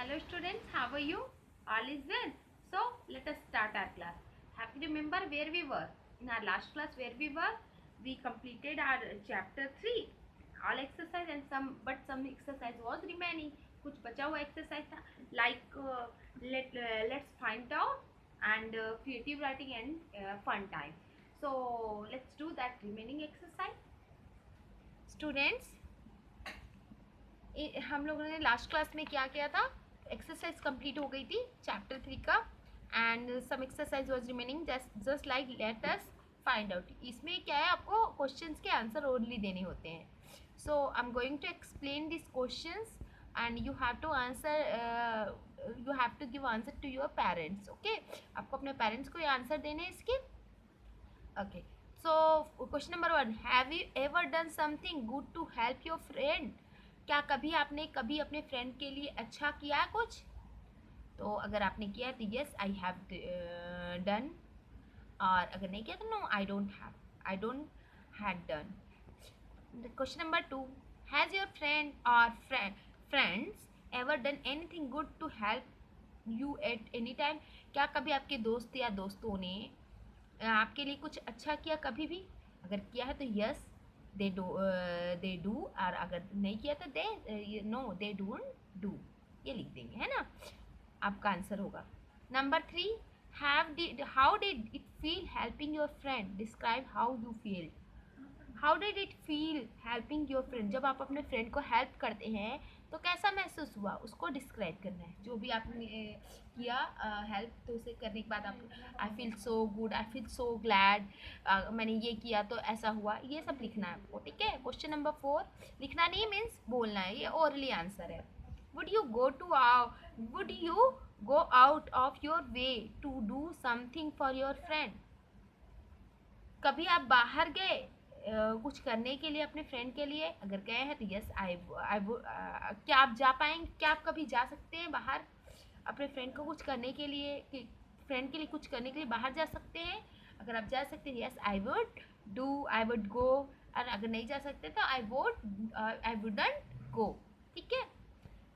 Hello students, how are you? All is well. So let us start our class. Have you remember where we were? In our last class where we were? We completed our chapter 3. All exercise and some exercise was remaining. कुछ बचा हुआ exercise था. Like let's find out and creative writing and fun time. So let's do that remaining exercise. Students, हम लोगों ने last class में क्या किया था? एक्सरसाइज कंप्लीट हो गई थी चैप्टर 3 का end some exercise was remaining just like let us find out. इसमें क्या है, आपको क्वेश्चंस के आंसर ओनली देने होते हैं. So I am going to explain this questions and you have to answer, you have to give answer to your parents. Okay, आपको अपने पेरेंट्स को ये आंसर देने हैं इसके. Okay, so question number 1, have you ever done something good to help your friend? क्या कभी आपने अपने फ्रेंड के लिए अच्छा किया है कुछ? तो अगर आपने किया है तो यस आई हैव डन, और अगर नहीं किया तो no I don't had done. Question number 2, has your friend और friends ever done anything good to help you at any time? क्या कभी आपके दोस्त या दोस्तों ने आपके लिए कुछ अच्छा किया कभी भी? अगर किया है तो यस दे डू, और अगर नहीं किया तो दे डोंट डू. ये लिख देंगे, है ना, आपका आंसर होगा. Number 3, how did it feel helping your friend? Describe how you feel. How did it feel helping your friend? जब आप अपने फ्रेंड को हेल्प करते हैं तो कैसा महसूस हुआ, उसको डिस्क्राइब करना है. जो भी आपने किया हेल्प, तो उसे करने के बाद आप I feel so good, I feel so glad, मैंने ये किया तो ऐसा हुआ, ये सब लिखना है आपको. ठीक है. क्वेश्चन नंबर 4, लिखना नहीं मीन्स बोलना है, ये ओरली आंसर है. Would you go out of your way to do something for your friend? कभी आप बाहर गए कुछ करने के लिए अपने फ्रेंड के लिए? अगर गए हैं तो यस क्या आप जा पाएंगे, क्या आप कभी जा सकते हैं बाहर अपने फ्रेंड को कुछ करने के लिए, फ्रेंड के लिए कुछ करने के लिए बाहर जा सकते हैं? अगर आप जा सकते हैं यस आई वुड गो, और अगर नहीं जा सकते तो आई वुडंट गो. ठीक है.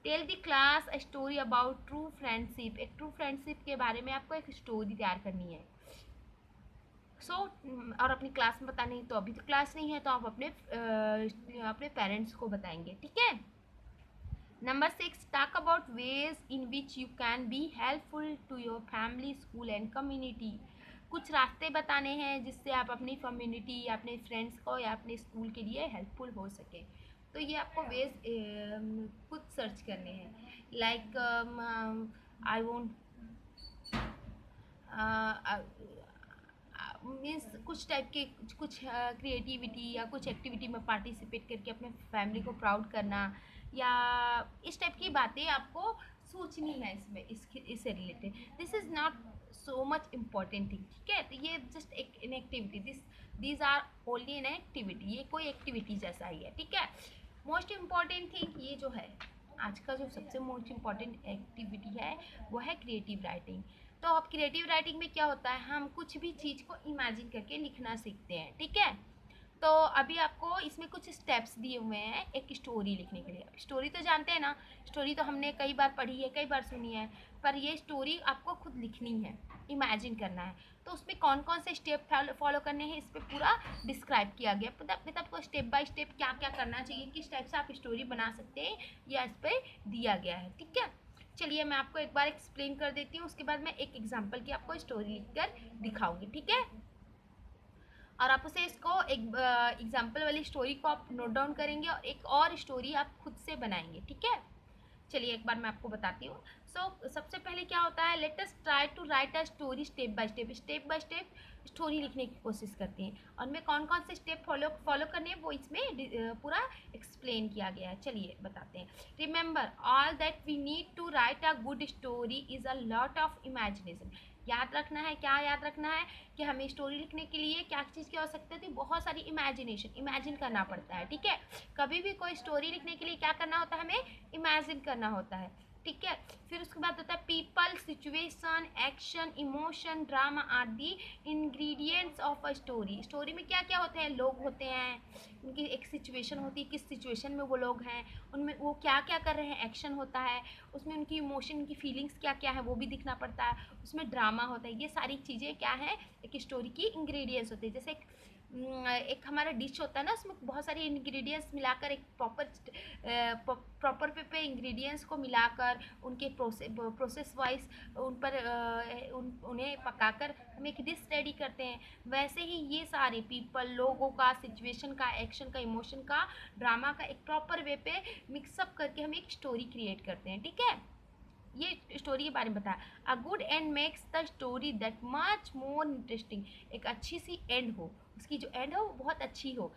Tell the class a story about true friendship. एक ट्रू फ्रेंडशिप के बारे में आपको एक स्टोरी तैयार करनी है. और अपनी क्लास में बतानी, तो अभी तो क्लास नहीं है तो आप अपने पेरेंट्स को बताएंगे. ठीक है. Number 6, talk about ways in which you can be helpful to your family, school and community. कुछ रास्ते बताने हैं जिससे आप अपनी कम्युनिटी या अपने फ्रेंड्स को या अपने स्कूल के लिए हेल्पफुल हो सके. तो ये आपको वेज खुद सर्च करने हैं. लाइक आई वोंट मीन्स कुछ टाइप के कुछ क्रिएटिविटी या कुछ एक्टिविटी में पार्टिसिपेट करके अपने फैमिली को प्राउड करना, या इस टाइप की बातें आपको सोचनी है इसमें, इससे related. This is not so much important thing. ठीक है. तो ये जस्ट एक इन activity, these are only an activity. ये कोई एक्टिविटी जैसा ही है. ठीक है. मोस्ट इम्पॉर्टेंट थिंग ये जो है आज का जो सबसे मोस्ट इम्पॉर्टेंट एक्टिविटी है वो है क्रिएटिव राइटिंग. तो अब क्रिएटिव राइटिंग में क्या होता है, हम कुछ भी चीज़ को इमेजिन करके लिखना सीखते हैं. ठीक है. तो अभी आपको इसमें कुछ स्टेप्स दिए हुए हैं एक स्टोरी लिखने के लिए. स्टोरी तो जानते हैं ना, स्टोरी तो हमने कई बार पढ़ी है, कई बार सुनी है, पर ये स्टोरी आपको खुद लिखनी है, इमेजिन करना है. तो उसमें कौन कौन से स्टेप फॉलो करने हैं इस पर पूरा डिस्क्राइब किया गया. मतलब आपको स्टेप बाय स्टेप क्या क्या करना चाहिए, किस टाइप से आप स्टोरी बना सकते हैं, यह इस पर दिया गया है. ठीक है. चलिए मैं आपको एक बार एक्सप्लेन कर देती हूँ, उसके बाद मैं एक एग्जांपल की आपको स्टोरी लिखकर दिखाऊंगी. ठीक है. और आप उसे इसको एक एग्जांपल वाली स्टोरी को आप नोट डाउन करेंगे और एक और स्टोरी आप खुद से बनाएंगे. ठीक है. चलिए एक बार मैं आपको बताती हूँ. सबसे पहले क्या होता है, let us try to write a story step by step story लिखने की कोशिश करते हैं. और मैं कौन कौन से स्टेप फॉलो करने हैं वो इसमें पूरा एक्सप्लेन किया गया है. चलिए बताते हैं. Remember all that we need to write a good story is a lot of imagination. याद रखना है, क्या याद रखना है कि हमें स्टोरी लिखने के लिए क्या चीज़ की आवश्यकता थी, बहुत सारी इमेजिन करना पड़ता है. ठीक है. कभी भी कोई स्टोरी लिखने के लिए क्या करना होता है, हमें इमेजिन करना होता है. ठीक है। फिर उसके बाद होता है people, situation, action, emotion, drama are the ingredients of a story. Story में क्या क्या होते हैं, लोग होते हैं, उनकी एक सिचुएशन होती है, किस सिचुएशन में वो लोग हैं, उनमें वो क्या क्या कर रहे हैं, एक्शन होता है, उसमें उनकी इमोशन, उनकी फीलिंग्स क्या क्या है वो भी दिखना पड़ता है, उसमें ड्रामा होता है। ये सारी चीज़ें क्या है, एक स्टोरी की इंग्रेडिएंट्स होते हैं। जैसे एक हमारा डिश होता है ना, उसमें बहुत सारी इंग्रेडिएंट्स मिलाकर एक प्रॉपर पे इंग्रेडिएंट्स को मिलाकर उनके प्रोसेस वाइज उन पर उन्हें पकाकर हम एक डिश रेडी करते हैं। वैसे ही ये सारे पीपल, लोगों का, सिचुएशन का, एक्शन का, इमोशन का, ड्रामा का एक प्रॉपर वे पे मिक्सअप करके हम एक स्टोरी क्रिएट करते हैं। ठीक है, ये स्टोरी के बारे में बताया। A good and makes the story that much more interesting. एक अच्छी सी एंड हो, उसकी जो एंड हो वो बहुत अच्छी हो,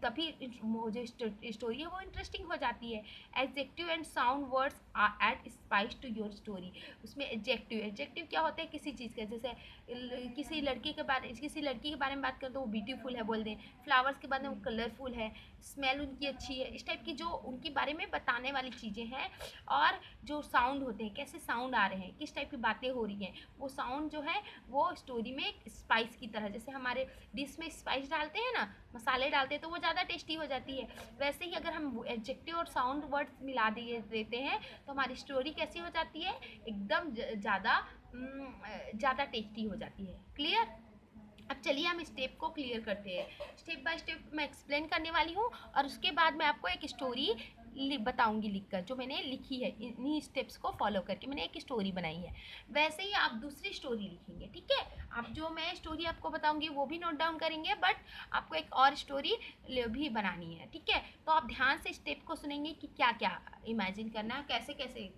तभी जो स्टोरी है वो इंटरेस्टिंग हो जाती है। Adjective and sound words add spice to your story. उसमें एडजेक्टिव क्या होता है, किसी चीज़ का, जैसे किसी लड़की के बारे में बात करें तो वो ब्यूटीफुल है बोल दें, फ्लावर्स के बारे में वो कलरफुल है, स्मेल उनकी अच्छी है, इस टाइप की जो उनके बारे में बताने वाली चीज़ें हैं। और जो साउंड होते हैं, कैसे साउंड आ रहे हैं, किस टाइप की बातें हो रही हैं, वो साउंड जो है वो स्टोरी में एक स्पाइस की तरह, जैसे हमारे डिश में स्पाइस डालते हैं ना, मसाले डालते हैं तो वो ज़्यादा टेस्टी हो जाती है। वैसे ही अगर हम एडजेक्टिव और साउंड वर्ड्स मिला देते हैं तो हमारी स्टोरी कैसी हो जाती है, एकदम ज़्यादा टेस्टी हो जाती है। क्लियर? अब चलिए हम स्टेप को क्लियर करते हैं। स्टेप बाय स्टेप मैं एक्सप्लेन करने वाली हूँ और उसके बाद मैं आपको एक स्टोरी बताऊंगी लिखकर, जो मैंने लिखी है इन्हीं स्टेप्स को फॉलो करके मैंने एक स्टोरी बनाई है। वैसे ही आप दूसरी स्टोरी लिखेंगे। ठीक है, आप जो मैं स्टोरी आपको बताऊंगी वो भी नोट डाउन करेंगे, बट आपको एक और स्टोरी भी बनानी है। ठीक है, तो आप ध्यान से स्टेप को सुनेंगे कि क्या क्या इमेजिन करना है, कैसे कैसे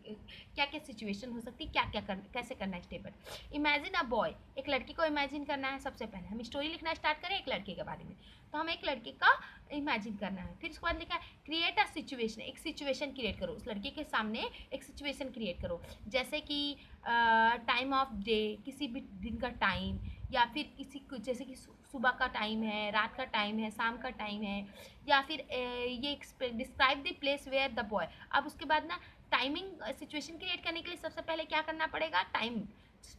क्या क्या सिचुएशन हो सकती है, क्या क्या कैसे करना है। स्टेप पर इमेजिन अ बॉय, एक लड़की को इमेजिन करना है। सबसे पहले हम स्टोरी लिखना स्टार्ट करें एक लड़के के बारे में, तो हमें एक लड़के का इमेजिन करना है। फिर उसके बाद लिखा है क्रिएट अ सिचुएशन, एक सिचुएशन क्रिएट करो, उस लड़के के सामने एक सिचुएशन क्रिएट करो, जैसे कि टाइम ऑफ डे, किसी भी दिन का टाइम, या फिर किसी जैसे कि सुबह का टाइम है, रात का टाइम है, शाम का टाइम है, या फिर ये describe the place where the boy. अब उसके बाद ना टाइमिंग सिचुएशन क्रिएट करने के लिए सबसे पहले क्या करना पड़ेगा, टाइम,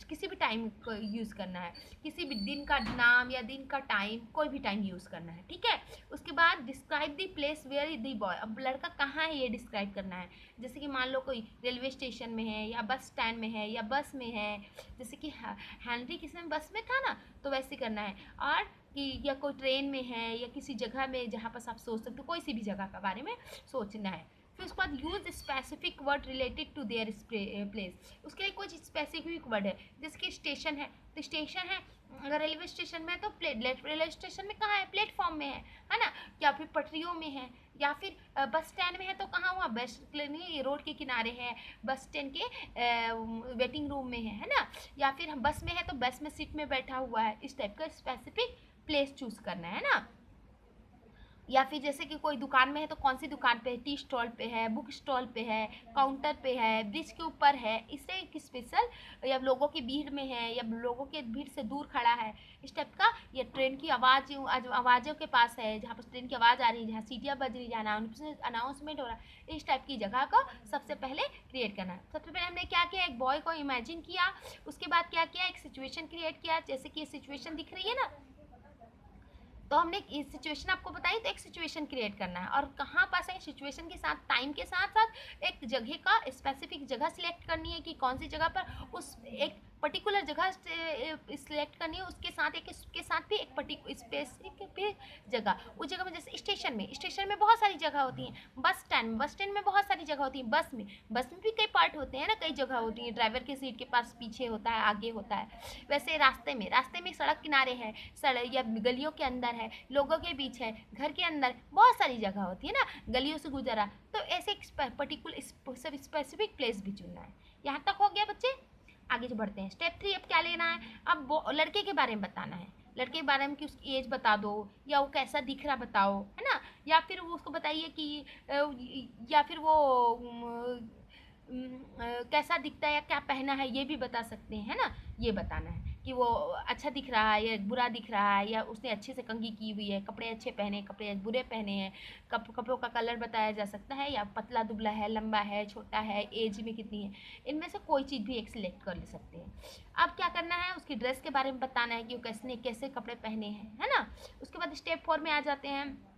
किसी भी टाइम को यूज़ करना है, किसी भी दिन का नाम या दिन का टाइम, कोई भी टाइम यूज़ करना है। ठीक है, उसके बाद describe the place where the boy, अब लड़का कहाँ है ये डिस्क्राइब करना है। जैसे कि मान लो कोई रेलवे स्टेशन में है, या बस स्टैंड में है, या बस में है, जैसे कि हेनरी किसी में बस में था ना, तो वैसे करना है। और कि या कोई ट्रेन में है, या किसी जगह में जहाँ पर आप सोच सकते हो, कोई सी भी जगह के बारे में सोचना है। फिर उसके बाद use specific word related to their place, उसके लिए कोई स्पेसिफिक वर्ड है, जैसे कि स्टेशन है तो स्टेशन है, अगर रेलवे स्टेशन में है तो रेलवे स्टेशन में कहाँ है, प्लेटफॉर्म में है ना, या फिर पटरियों में है, या फिर बस स्टैंड में है तो कहाँ हुआ, बस रोड के किनारे है, बस स्टैंड के वेटिंग रूम में है ना, या फिर हम बस में है तो बस में सीट में बैठा हुआ है। इस टाइप का स्पेसिफिक प्लेस चूज करना है ना। या फिर जैसे कि कोई दुकान में है तो कौन सी दुकान पे है, टी स्टॉल पे है, बुक स्टॉल पे है, काउंटर पे है, ब्रिज के ऊपर है, इससे एक स्पेशल, या लोगों की भीड़ में है, या लोगों के भीड़ से दूर खड़ा है, इस टाइप का। या ट्रेन की आवाज़ों के पास है, जहाँ पर ट्रेन की आवाज़ आ रही है, जहाँ सीटियाँ बज रही है, जहाँ अनाउंसमेंट हो रहा है, इस टाइप की जगह को सबसे पहले क्रिएट करना है। सबसे पहले हमने क्या किया, एक बॉय को इमेजिन किया, उसके बाद क्या किया, एक सिचुएशन क्रिएट किया, जैसे कि ये सिचुएशन दिख रही है ना, तो हमने इस सिचुएशन आपको बताई, तो एक सिचुएशन क्रिएट करना है। और कहाँ पास है, सिचुएशन के साथ, टाइम के साथ साथ एक जगह का स्पेसिफिक जगह सिलेक्ट करनी है कि कौन सी जगह पर, उस एक पर्टिकुलर जगह सिलेक्ट करनी है, उसके साथ भी एक पर्टिकुलर स्पेसिफिक भी जगह, उस जगह में। जैसे स्टेशन में बहुत सारी जगह होती हैं, बस स्टैंड में बहुत सारी जगह होती है, बस में भी कई पार्ट होते हैं ना, कई जगह होती हैं, ड्राइवर के सीट के पास पीछे होता है, आगे होता है। वैसे रास्ते में सड़क किनारे है, सड़क या गलियों के अंदर है, लोगों के बीच है, घर के अंदर, बहुत सारी जगह होती है ना, गलियों से गुजरा, तो ऐसे एक पर्टिकुलर स्पेसिफिक प्लेस भी चुनना है। यहाँ तक हो गया बच्चे, आगे जो बढ़ते हैं। स्टेप 3 अब क्या लेना है, अब वो लड़के के बारे में बताना है, लड़के के बारे में कि उसकी एज बता दो, या वो कैसा दिख रहा बताओ, है ना, या फिर वो उसको बताइए कि या फिर वो कैसा दिखता है या क्या पहना है, ये भी बता सकते हैं, है ना, ये बताना है। कि वो अच्छा दिख रहा है या बुरा दिख रहा है, या उसने अच्छे से कंघी की हुई है, कपड़े अच्छे पहने, कपड़े बुरे पहने हैं, कपड़ों का कलर बताया जा सकता है, या पतला दुबला है, लंबा है, छोटा है, एज में कितनी है, इनमें से कोई चीज़ भी एक सिलेक्ट कर ले सकते हैं। अब क्या करना है, उसकी ड्रेस के बारे में बताना है कि वो कैसे कैसे कपड़े पहने हैं, है ना। उसके बाद स्टेप 4 में आ जाते हैं।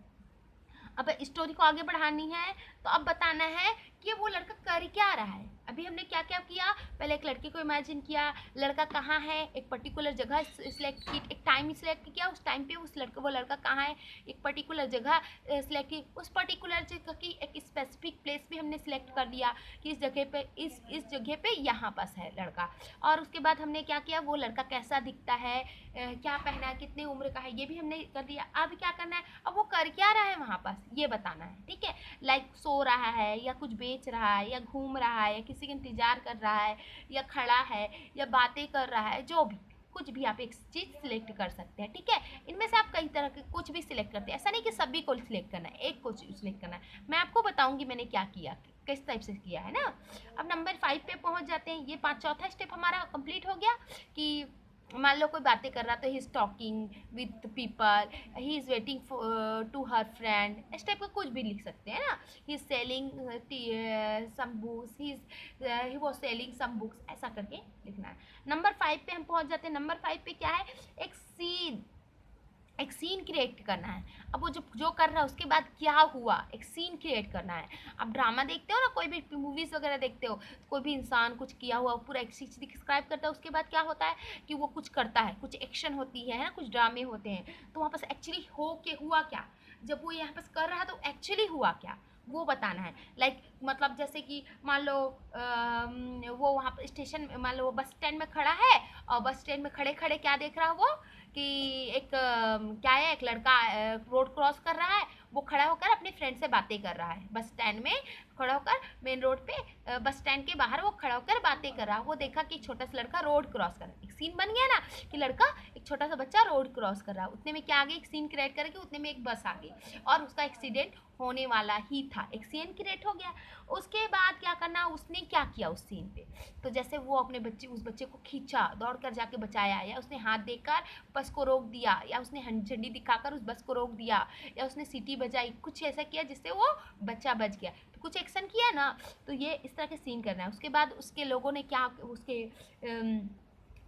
अब स्टोरी को आगे बढ़ानी है तो अब बताना है कि वो लड़का कर क्या रहा है। अभी हमने क्या क्या किया, पहले एक लड़के को इमेजिन किया, लड़का कहाँ है, एक पर्टिकुलर जगह सिलेक्ट की, एक टाइम सिलेक्ट किया, उस टाइम पे वो लड़का कहाँ है, एक पर्टिकुलर जगह सिलेक्ट की, उस पर्टिकुलर जगह की एक स्पेसिफिक प्लेस भी हमने सिलेक्ट कर लिया कि इस जगह पे इस जगह पे यहाँ पास है लड़का। और उसके बाद हमने क्या किया, वो लड़का कैसा दिखता है, क्या पहना है, कितने उम्र का है, ये भी हमने कर दिया। अब क्या करना है, अब वो कर क्या रहा है वहाँ पास, ये बताना है, ठीक है। लाइक सो रहा है, या कुछ बेच रहा है, या घूम रहा है, या किसी का इंतजार कर रहा है, या खड़ा है, या बातें कर रहा है, जो भी कुछ भी आप एक चीज़ सिलेक्ट कर सकते हैं, ठीक है। इनमें से आप कई तरह के कुछ भी सिलेक्ट करते हैं, ऐसा नहीं कि सभी को सिलेक्ट करना है, एक को सिलेक्ट करना है। मैं आपको बताऊंगी मैंने क्या किया, किस टाइप से किया है ना। अब नंबर 5 पे पहुंच जाते हैं। ये चौथा स्टेप हमारा कंप्लीट हो गया कि मान लो कोई बातें कर रहा तो he is talking with people, he is waiting to her friend, इस टाइप का कुछ भी लिख सकते हैं ना। He is selling some books, he was selling some books, ऐसा करके लिखना है। नंबर 5 पे हम पहुंच जाते हैं। नंबर 5 पे क्या है, एक सीन क्रिएट करना है। अब वो जो कर रहा है उसके बाद क्या हुआ, एक सीन क्रिएट करना है। अब ड्रामा देखते हो ना, कोई भी मूवीज़ वगैरह देखते हो, कोई भी इंसान कुछ किया हुआ पूरा एक चीज़ डिस्क्राइब करता है, उसके बाद क्या होता है कि वो कुछ करता है, कुछ एक्शन होती है ना, कुछ ड्रामे होते हैं, तो वहाँ पास एक्चुअली हो के हुआ क्या, जब वो यहाँ पास कर रहा है तो एक्चुअली हुआ क्या, वो बताना है। लाइक मतलब जैसे कि मान लो वो वहाँ पर स्टेशन, मान लो वो बस स्टैंड में खड़ा है, और बस स्टैंड में खड़े खड़े क्या देख रहा है वो, कि एक क्या है, एक लड़का रोड क्रॉस कर रहा है, वो खड़ा होकर अपने फ्रेंड से बातें कर रहा है, बस स्टैंड में खड़ा होकर, मेन रोड पे बस स्टैंड के बाहर वो खड़ा होकर बातें कर रहा है। वो देखा कि छोटा सा लड़का रोड क्रॉस कर रहा है, एक सीन बन गया ना कि लड़का, एक छोटा सा बच्चा रोड क्रॉस कर रहा है, उतने में क्या आ गया, एक सीन क्रिएट करके उतने में एक बस आ गई और उसका एक्सीडेंट होने वाला ही था, एक सीन क्रिएट हो गया। उसके बाद क्या करना, उसने क्या किया उस सीन पे, तो जैसे वो अपने उस बच्चे को खींचा, दौड़ कर जाके बचाया, या उसने हाथ देकर बस को रोक दिया, या उसने झंडी दिखाकर उस बस को रोक दिया, या उसने सीटी बजाई, कुछ ऐसा किया जिससे वो बच्चा बच गया, तो कुछ एक्शन किया ना। तो ये इस तरह के सीन करना है। उसके बाद उसके लोगों ने क्या,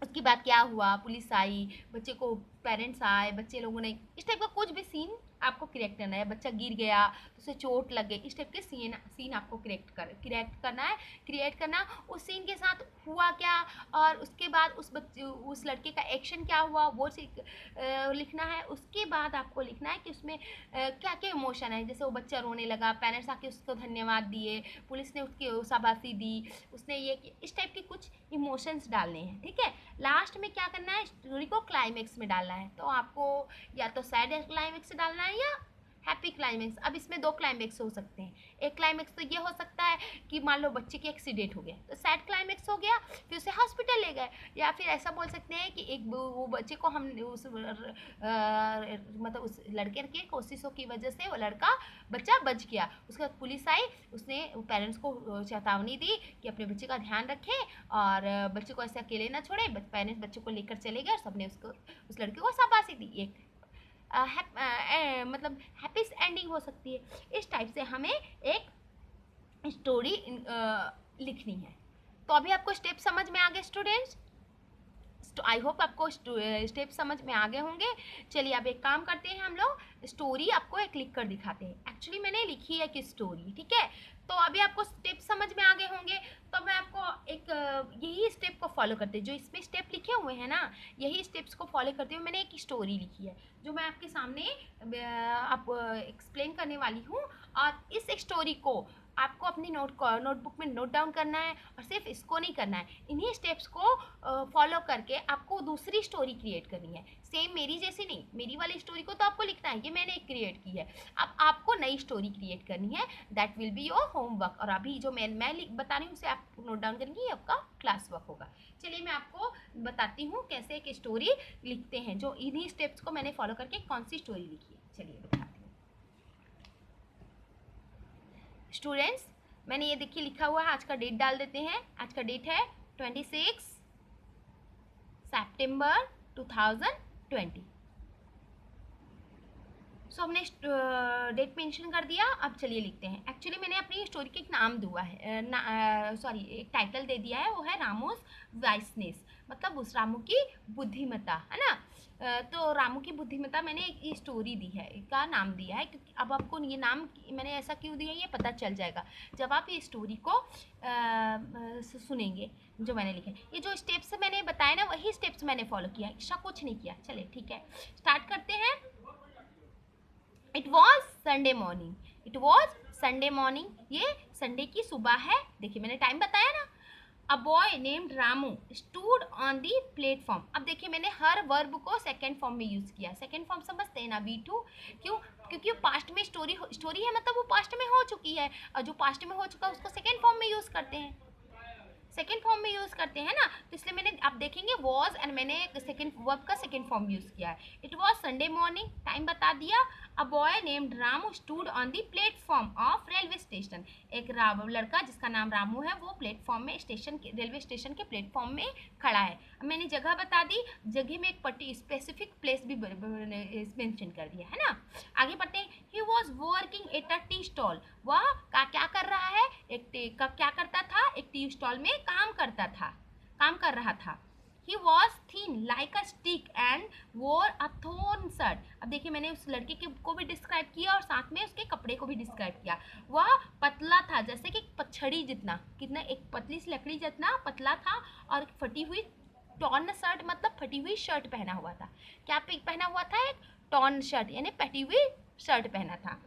उसके बाद क्या हुआ, पुलिस आई, बच्चे को पेरेंट्स आए, बच्चे लोगों ने, इस टाइप का कुछ भी सीन आपको क्रिएट करना है। बच्चा गिर गया तो उसे चोट लग गई, इस टाइप के सीन आपको क्रिएट करना है, क्रिएट करना। उस सीन के साथ हुआ क्या, और उसके बाद उस लड़के का एक्शन क्या हुआ, वो लिखना है। उसके बाद आपको लिखना है कि उसमें क्या क्या इमोशन है, जैसे वो बच्चा रोने लगा, पेरेंट्स आके उसको धन्यवाद दिए, पुलिस ने उसकी शाबाशी दी, उसने ये कि इस टाइप के कुछ इमोशंस डालने हैं, ठीक है। लास्ट में क्या करना है, स्टोरी को क्लाइमेक्स में डालना है। तो आपको या तो सैड क्लाइमेक्स डालना है या हैप्पी क्लाइमेक्स। अब इसमें दो क्लाइमेक्स हो सकते हैं। एक क्लाइमेक्स तो ये हो सकता है कि मान लो बच्चे की एक्सीडेंट हो गया तो सैड क्लाइमेक्स हो गया, फिर उसे हॉस्पिटल ले गए। या फिर ऐसा बोल सकते हैं कि एक वो बच्चे को हम मतलब उस लड़के की कोशिशों की वजह से वो लड़का बच्चा बच गया। उसके बाद पुलिस आई, उसने पेरेंट्स को चेतावनी दी कि अपने बच्चे का ध्यान रखें और बच्चे को ऐसे अकेले ना छोड़े। पेरेंट्स बच्चे को लेकर चले गए और सबने उसको, उस लड़के को शाबाशी दी। एक मतलब हैप्पी एंडिंग हो सकती है। इस टाइप से हमें एक स्टोरी लिखनी है। तो अभी आपको स्टेप समझ में आ गए स्टूडेंट्स? आई होप आपको स्टेप समझ में आ गए होंगे। चलिए अब एक काम करते हैं, हम लोग स्टोरी आपको एक लिख कर दिखाते हैं। एक्चुअली मैंने लिखी है कि स्टोरी, ठीक है। तो अभी आपको स्टेप समझ में आ गए होंगे, तो मैं आपको एक यही स्टेप को फॉलो करते हैं, जो इसमें स्टेप लिखे हुए हैं ना, यही स्टेप्स को फॉलो करते हुए मैंने एक स्टोरी लिखी है जो मैं आपके सामने आप एक्सप्लेन करने वाली हूँ। और इस स्टोरी को आपको अपनी नोटबुक में नोट डाउन करना है, और सिर्फ इसको नहीं करना है, इन्हीं स्टेप्स को फॉलो करके आपको दूसरी स्टोरी क्रिएट करनी है। सेम मेरी जैसी नहीं, मेरी वाली स्टोरी को तो आपको लिखना है, ये मैंने क्रिएट की है। अब आपको नई स्टोरी क्रिएट करनी है, that will be your homework. और अभी जो मैं बता रही हूँ उसे आप नोट डाउन करेंगे, ये आपका क्लास वर्क होगा। चलिए मैं आपको बताती हूँ कैसे एक स्टोरी लिखते हैं, जो इन्हीं स्टेप्स को मैंने फॉलो करके कौन सी स्टोरी लिखी है। चलिए बताती हूँ स्टूडेंट्स। मैंने ये देखिए लिखा हुआ है, आज का डेट डाल देते हैं। आज का डेट है 26 सितंबर 2020। सो हमने डेट मेंशन कर दिया। अब चलिए लिखते हैं। एक्चुअली मैंने अपनी स्टोरी के एक नाम दिया है, सॉरी एक टाइटल दे दिया है, वो है रामोस वाइसनेस, मतलब उस रामू की बुद्धिमत्ता, है ना। तो रामू की बुद्धिमत्ता मैंने एक स्टोरी दी है, का नाम दिया है, क्योंकि अब आपको ये नाम मैंने ऐसा क्यों दिया ये पता चल जाएगा जब आप ये स्टोरी को सुनेंगे जो मैंने लिखे। ये जो स्टेप्स मैंने बताए ना, वही स्टेप्स मैंने फॉलो किया, एक्स्ट्रा कुछ नहीं किया। चलिए ठीक है, स्टार्ट करते हैं। It was Sunday morning, it was Sunday morning, ये संडे की सुबह है। देखिए मैंने टाइम बताया ना। A boy named Ramu stood on the platform. अब देखिए मैंने हर वर्ब को सेकेंड फॉर्म में यूज किया। सेकेंड फॉर्म समझते हैं ना, V2। क्यों? क्योंकि पास्ट में स्टोरी है, मतलब वो पास्ट में हो चुकी है, और जो पास्ट में हो चुका है उसको सेकेंड फॉर्म में यूज करते हैं, सेकेंड फॉर्म में यूज करते हैं ना। तो इसलिए मैंने, आप देखेंगे वॉज एंड मैंने सेकेंड वर्ब का सेकेंड फॉर्म यूज किया है। It was Sunday morning, time बता दिया। A boy named Ramu stood on the platform of railway station. एक लड़का जिसका नाम रामू है वो प्लेटफॉर्म में, स्टेशन के, रेलवे स्टेशन के प्लेटफॉर्म में खड़ा है। अब मैंने जगह बता दी, जगह में एक स्पेसिफिक प्लेस भी मेंशन कर दिया है ना। आगे बढ़ते हैं। He was working at a tea stall. वह क्या कर रहा है, क्या करता था, एक टी स्टॉल में काम कर रहा था। He was thin like a stick and wore a thorn shirt। अब देखिए मैंने उस लड़के को भी डिस्क्राइब किया और साथ में उसके कपड़े को भी डिस्क्राइब किया। वह पतला था, जैसे कि पछड़ी जितना, कितना एक पतली सी लकड़ी जितना पतला था, और फटी हुई टॉर्न शर्ट, मतलब फटी हुई शर्ट पहना हुआ था। क्या पहना हुआ था? एक टॉर्न शर्ट, यानी फटी हुई शर्ट पहना था।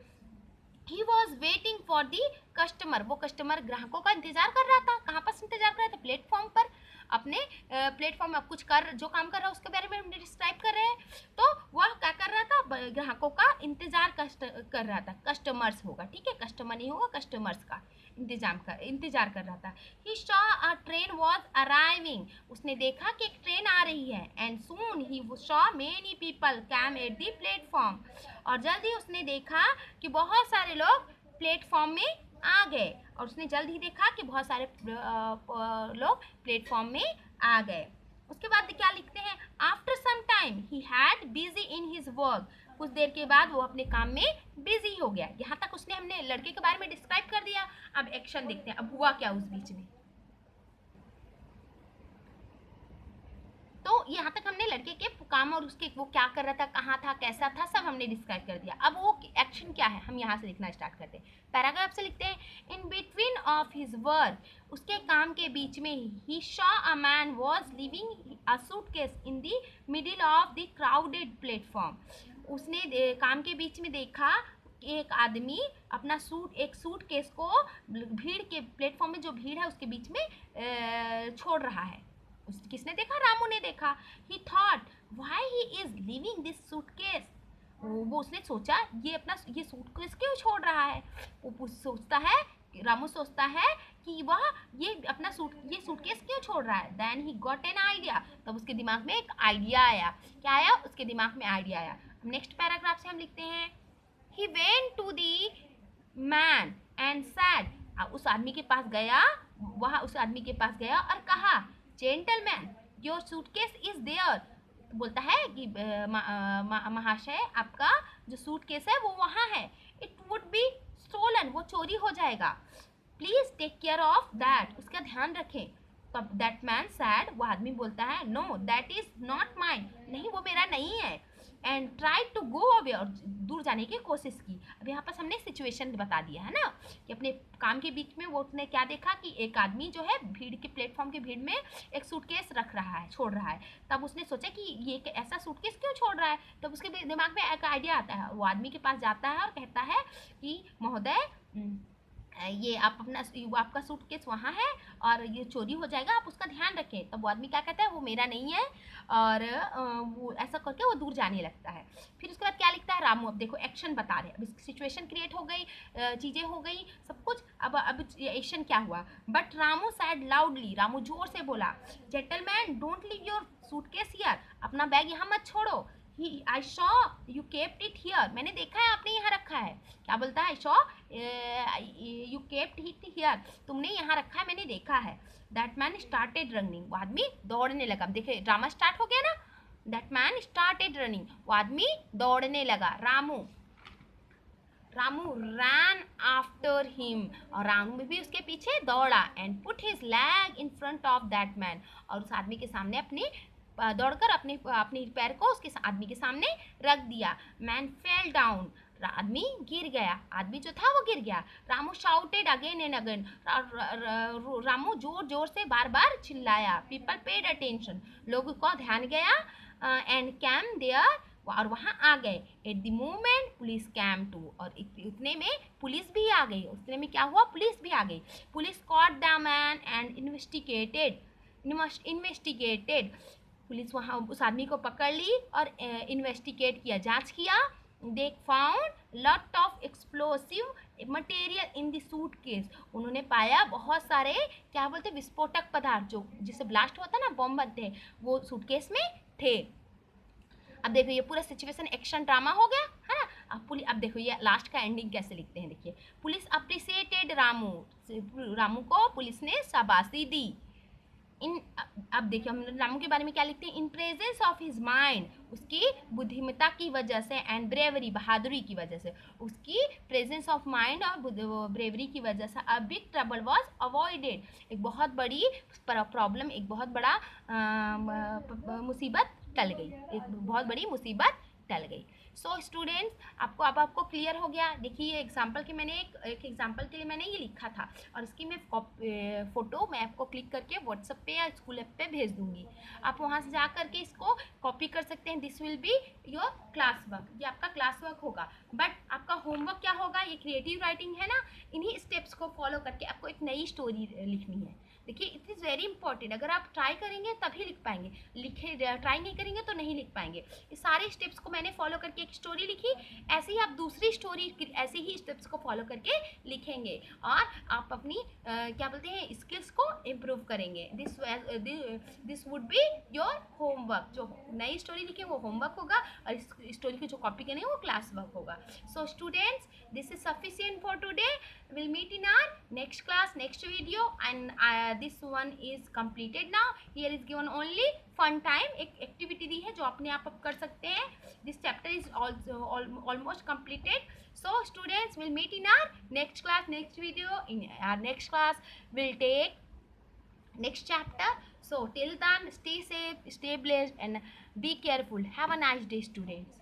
He was waiting for the customer। वो कस्टमर, ग्राहकों का इंतजार कर रहा था। कहाँ पर इंतजार कर रहा था? प्लेटफॉर्म पर। अपने प्लेटफॉर्म में अब कुछ जो काम कर रहा है उसके बारे में हम डिस्क्राइब कर रहे हैं। तो वह क्या कर रहा था? ग्राहकों का इंतजार कर रहा था। कस्टमर्स होगा, ठीक है, कस्टमर नहीं होगा, कस्टमर्स का इंतजार कर रहा था। He saw a train was arriving। उसने देखा कि एक ट्रेन आ रही है। And soon he saw many people came at the platform। और जल्दी उसने देखा कि बहुत सारे लोग प्लेटफॉर्म में आ गए, और उसने जल्द ही देखा कि बहुत सारे लोग प्लेटफॉर्म में आ गए। उसके बाद क्या लिखते हैं? After some time he had busy in his work. कुछ देर के बाद वो अपने काम में बिजी हो गया। यहाँ तक उसने, हमने लड़के के बारे में डिस्क्राइब कर दिया। अब एक्शन देखते हैं, अब हुआ क्या उस बीच में। तो यहाँ तक हमने लड़के के काम और उसके वो क्या कर रहा था, कहाँ था, कैसा था, सब हमने डिस्क्राइब कर दिया। अब वो एक्शन क्या है, हम यहाँ से लिखना स्टार्ट करते हैं। पैराग्राफ से लिखते हैं। In between of his work, उसके काम के बीच में, he saw a man was living a suitcase in the middle of the crowded platform. उसने काम के बीच में देखा एक आदमी अपना एक सूटकेस को भीड़ के प्लेटफॉर्म में, जो भीड़ है उसके बीच में छोड़ रहा है। किसने देखा? रामू ने देखा। ही thought why he is living this suitcase. वो उसने सोचा ये सूटकेस क्यों छोड़ रहा है। वो सोचता है, रामू सोचता है कि वह ये सूटकेस क्यों छोड़ रहा है। Then he got an idea. तब उसके दिमाग में एक आइडिया आया। क्या आया? उसके दिमाग में आइडिया आया। नेक्स्ट पैराग्राफ से हम लिखते हैं। He went to the man and said. उस आदमी के पास गया, उस आदमी के पास गया और कहा, gentleman your suitcase is there. बोलता है कि महाशय, आपका जो सूटकेस है वो वहाँ है। इट वुड बी स्टोलन, वो चोरी हो जाएगा। Please take care of that, उसका ध्यान रखें। तब दैट मैन सैड, वो आदमी बोलता है, no that is not mine, नहीं वो मेरा नहीं है। And try to go away, और दूर जाने की कोशिश की। अब यहाँ पर हमने सिचुएशन बता दिया है ना, कि अपने काम के बीच में वो उसने क्या देखा कि एक आदमी जो है भीड़ के प्लेटफॉर्म के भीड़ में एक सूटकेस रख रहा है, छोड़ रहा है। तब उसने सोचा कि ये ऐसा सूटकेस क्यों छोड़ रहा है। तब उसके दिमाग में एक आइडिया आता है। वो आदमी के पास जाता है और कहता है कि महोदय, ये आपका सूटकेस वहाँ है और ये चोरी हो जाएगा, आप उसका ध्यान रखें। तब वो आदमी क्या कहता है, वो मेरा नहीं है, और वो ऐसा करके वो दूर जाने लगता है। फिर उसके बाद क्या लिखता है रामू। अब देखो एक्शन बता रहे हैं। अब सिचुएशन क्रिएट हो गई, चीज़ें हो गई, सब कुछ। अब एक्शन क्या हुआ। But Ramu sad loudly, Ramu जोर से बोला, gentleman don't leave your suitcase here, अपना बैग यहाँ मत छोड़ो। I saw you kept it here, मैंने देखा है आपने यहाँ रखा है। क्या बोलता है? I saw you kept it here, तुमने यहाँ रखा है, मैंने देखा है। दैट मैन स्टार्टेड रनिंग, वो आदमी दौड़ने लगा। देखिए ड्रामा स्टार्ट हो गया ना। दैट मैन स्टार्टेड रनिंग, वो आदमी दौड़ने लगा। रामू रैन आफ्टर हिम, और रामू भी उसके पीछे दौड़ा। And put his lag in front of that man, और उस आदमी के सामने अपने दौड़कर अपने अपने पैर को उसके आदमी के सामने रख दिया। मैन फेल डाउन, आदमी गिर गया, आदमी जो था वो गिर गया। Ramu shouted again and again, Ramu जोर जोर से बार बार चिल्लाया। पीपल पेड अटेंशन, लोगों को ध्यान गया। एंड कैम देयर, और वहाँ आ गए। At the moment police came too, और उतने में पुलिस भी आ गई। उतने में क्या हुआ? पुलिस भी आ गई। Police caught the man and investigated, police वहाँ उस आदमी को पकड़ ली और इन्वेस्टिगेट किया, जांच किया। They found lot of explosive material in the suitcase, उन्होंने पाया बहुत सारे क्या बोलते विस्फोटक पदार्थ, जो जिससे ब्लास्ट होता है ना, बॉम्ब बनते हैं, वो सूटकेस में थे। अब देखो ये पूरा सिचुएशन एक्शन ड्रामा हो गया है ना। अब देखो ये लास्ट का एंडिंग कैसे लिखते हैं, देखिए। पुलिस अप्रिसिएटेड रामू, रामू को पुलिस ने शाबाशी दी। इन अब देखिए हम रामू के बारे में क्या लिखते हैं? In presence of his mind, उसकी बुद्धिमत्ता की वजह से, एंड ब्रेवरी, बहादुरी की वजह से, उसकी प्रेजेंस ऑफ माइंड और ब्रेवरी की वजह से a big trouble was avoided, एक बहुत बड़ी प्रॉब्लम, एक बहुत बड़ा मुसीबत टल गई, एक बहुत बड़ी मुसीबत टल गई। सो स्टूडेंट्स, आपको क्लियर हो गया। देखिए ये एग्जाम्पल के मैंने एक एग्जाम्पल के लिए मैंने ये लिखा था, और इसकी मैं फ़ोटो मैं आपको क्लिक करके व्हाट्सएप पे या स्कूल ऐप पे भेज दूँगी। आप वहाँ से जा करके इसको कॉपी कर सकते हैं। This will be your class work, ये आपका क्लास वर्क होगा। बट आपका होमवर्क क्या होगा? ये क्रिएटिव राइटिंग है ना, इन्हीं स्टेप्स को फॉलो करके आपको एक नई स्टोरी लिखनी है। देखिए इट इज़ वेरी इंपॉर्टेंट, अगर आप ट्राई करेंगे तभी लिख पाएंगे, ट्राई नहीं करेंगे तो नहीं लिख पाएंगे। इस सारे स्टेप्स को मैंने फॉलो करके एक स्टोरी लिखी, ऐसे ही आप दूसरी स्टोरी ऐसे ही स्टेप्स को फॉलो करके लिखेंगे, और आप अपनी क्या बोलते हैं स्किल्स को इम्प्रूव करेंगे। This would be your homework, जो नई स्टोरी लिखे वो होमवर्क होगा, और इस स्टोरी की जो कॉपी करेंगे वो क्लास वर्क होगा। So students, this is sufficient for today. We'll meet in our next class, next video, and this one is completed now. Here is given only fun time, एक activity दी है जो अपने आप कर सकते हैं। This chapter is also almost completed. So students, will meet in our next class, next video. In our next class, we'll take next chapter. So till then, stay safe, stay blessed, and be careful. Have a nice day, students.